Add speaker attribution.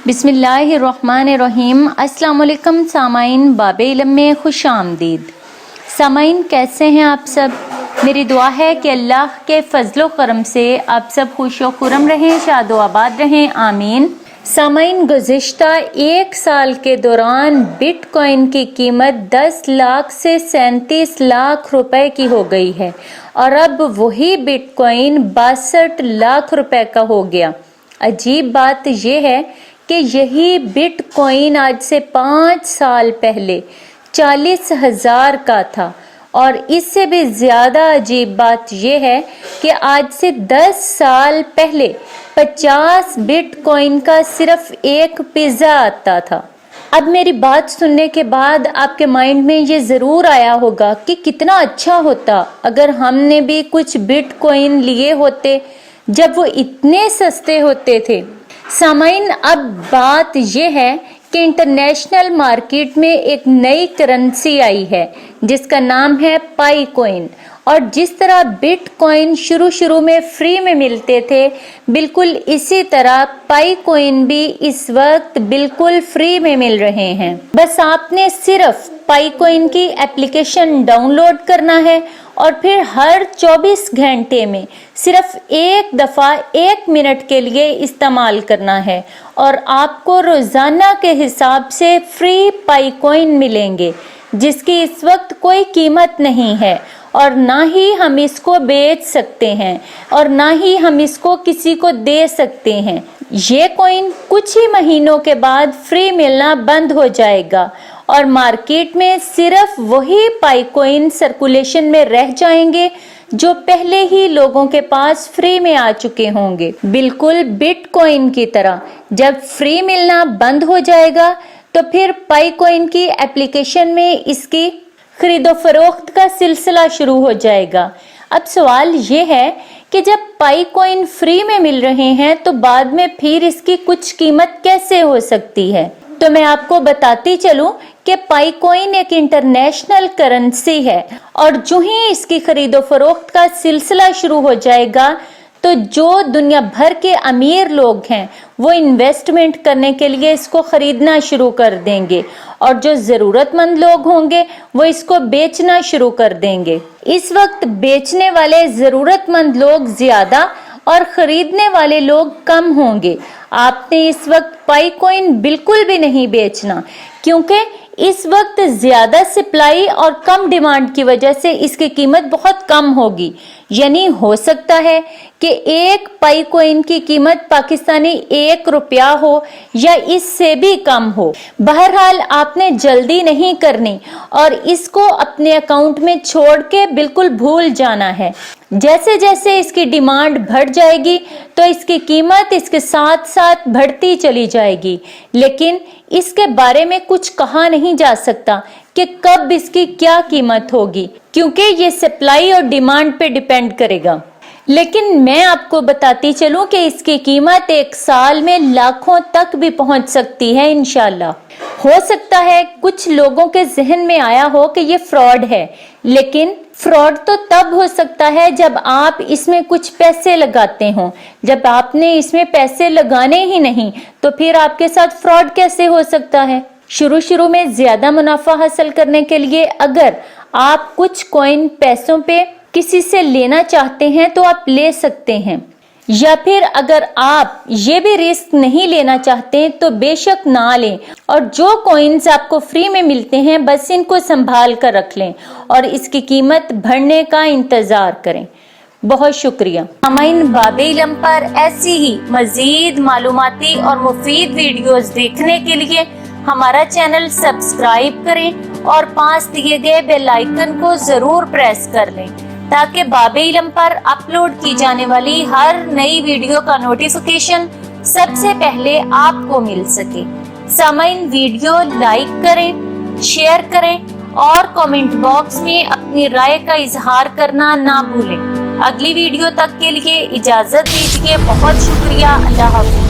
Speaker 1: बिस्मिल्लाहिर्रहमानिर्रहीम। अस्सलाम वालेकुम सामाइन, बाब इल्म में खुश आमदीद। सामाइन, कैसे हैं आप सब? मेरी दुआ है कि अल्लाह के फजलो करम से आप सब खुश व खुरम रहें, शाद व आबाद रहें, आमीन। सामाइन, गुज़िश्ता एक साल के दौरान बिटकॉइन की कीमत 10 लाख से 37 लाख रुपए की हो गई है और अब वही बिटकॉइन 62 लाख रुपए का हो गया। अजीब बात यह है कि यही बिटकॉइन आज से 5 साल पहले 40,000 का था और इससे भी ज़्यादा अजीब बात यह है कि आज से 10 साल पहले 50 बिटकॉइन का सिर्फ एक पिज़्ज़ा आता था। अब मेरी बात सुनने के बाद आपके माइंड में ये ज़रूर आया होगा कि कितना अच्छा होता अगर हमने भी कुछ बिटकॉइन लिए होते जब वो इतने सस्ते होते थे। सामाइन, अब बात यह है कि इंटरनेशनल मार्केट में एक नई करेंसी आई है जिसका नाम है पाई कॉइन। और जिस तरह बिटकॉइन शुरू में फ्री में मिलते थे, बिल्कुल इसी तरह पाई कॉइन भी इस वक्त बिल्कुल फ्री में मिल रहे हैं। बस आपने सिर्फ पाई कॉइन की एप्लीकेशन डाउनलोड करना है और फिर हर 24 घंटे में सिर्फ एक दफ़ा 1 मिनट के लिए इस्तेमाल करना है और आपको रोज़ाना के हिसाब से फ्री पाई कॉइन मिलेंगे जिसकी इस वक्त कोई कीमत नहीं है और ना ही हम इसको बेच सकते हैं और ना ही हम इसको किसी को दे सकते हैं। ये कॉइन कुछ ही महीनों के बाद फ्री मिलना बंद हो जाएगा और मार्केट में सिर्फ वही पाई कॉइन सर्कुलेशन में रह जाएंगे जो पहले ही लोगों के पास फ्री में आ चुके होंगे। बिल्कुल बिटकॉइन की तरह जब फ्री मिलना बंद हो जाएगा तो फिर पाई कॉइन की एप्लीकेशन में इसकी खरीदो फरोख्त का सिलसिला शुरू हो जाएगा। अब सवाल ये है कि जब पाई कॉइन फ्री में मिल रहे हैं तो बाद में फिर इसकी कुछ कीमत कैसे हो सकती है? तो मैं आपको बताती चलूं कि पाई कॉइन एक इंटरनेशनल करेंसी है और जो ही इसकी खरीदो फरोख्त का सिलसिला शुरू हो जाएगा तो जो दुनिया भर के अमीर लोग हैं वो इन्वेस्टमेंट करने के लिए इसको खरीदना शुरू कर देंगे और जो ज़रूरतमंद लोग होंगे वो इसको बेचना शुरू कर देंगे। इस वक्त बेचने वाले ज़रूरतमंद लोग ज़्यादा और खरीदने वाले लोग कम होंगे। आपने इस वक्त पाई कॉइन बिल्कुल भी नहीं बेचना क्योंकि इस वक्त ज़्यादा सप्लाई और कम डिमांड की वजह से इसकी कीमत बहुत कम होगी। यानी हो सकता है कि एक पाई कॉइन की कीमत पाकिस्तानी 1 रुपया हो या इससे भी कम हो। बहरहाल आपने जल्दी नहीं करनी और इसको अपने अकाउंट में छोड़ के बिल्कुल भूल जाना है। जैसे जैसे इसकी डिमांड बढ़ जाएगी तो इसकी कीमत इसके साथ साथ बढ़ती चली जाएगी, लेकिन इसके बारे में कुछ कहा नहीं जा सकता कि कब इसकी क्या कीमत होगी क्योंकि ये सप्लाई और डिमांड पे डिपेंड करेगा। लेकिन मैं आपको बताती चलूं कि इसकी कीमत 1 साल में लाखों तक भी पहुंच सकती है इंशाल्लाह। हो सकता है कुछ लोगों के जहन में आया हो कि ये फ्रॉड है, लेकिन फ्रॉड तो तब हो सकता है जब आप इसमें कुछ पैसे लगाते हों। जब आपने इसमें पैसे लगाने ही नहीं तो फिर आपके साथ फ्रॉड कैसे हो सकता है? शुरू में ज्यादा मुनाफा हासिल करने के लिए अगर आप कुछ कॉइन पैसों पे किसी से लेना चाहते हैं तो आप ले सकते हैं, या फिर अगर आप ये भी रिस्क नहीं लेना चाहते तो बेशक ना लें और जो कॉइन्स आपको फ्री में मिलते हैं बस इनको संभाल कर रख लें और इसकी कीमत बढ़ने का इंतजार करें। बहुत शुक्रिया। सामाइन, बाब इल्म पर ऐसी ही मजीद मालूमाती और मुफीद वीडियोस देखने के लिए हमारा चैनल सब्सक्राइब करें और पास दिए गए बेल आइकन को जरूर प्रेस कर लें ताकि बाब इल्म पर अपलोड की जाने वाली हर नई वीडियो का नोटिफिकेशन सबसे पहले आपको मिल सके। सामाइन, वीडियो लाइक करें, शेयर करें और कमेंट बॉक्स में अपनी राय का इजहार करना ना भूलें। अगली वीडियो तक के लिए इजाजत दीजिए। बहुत शुक्रिया। अल्लाह हाफ़िज़।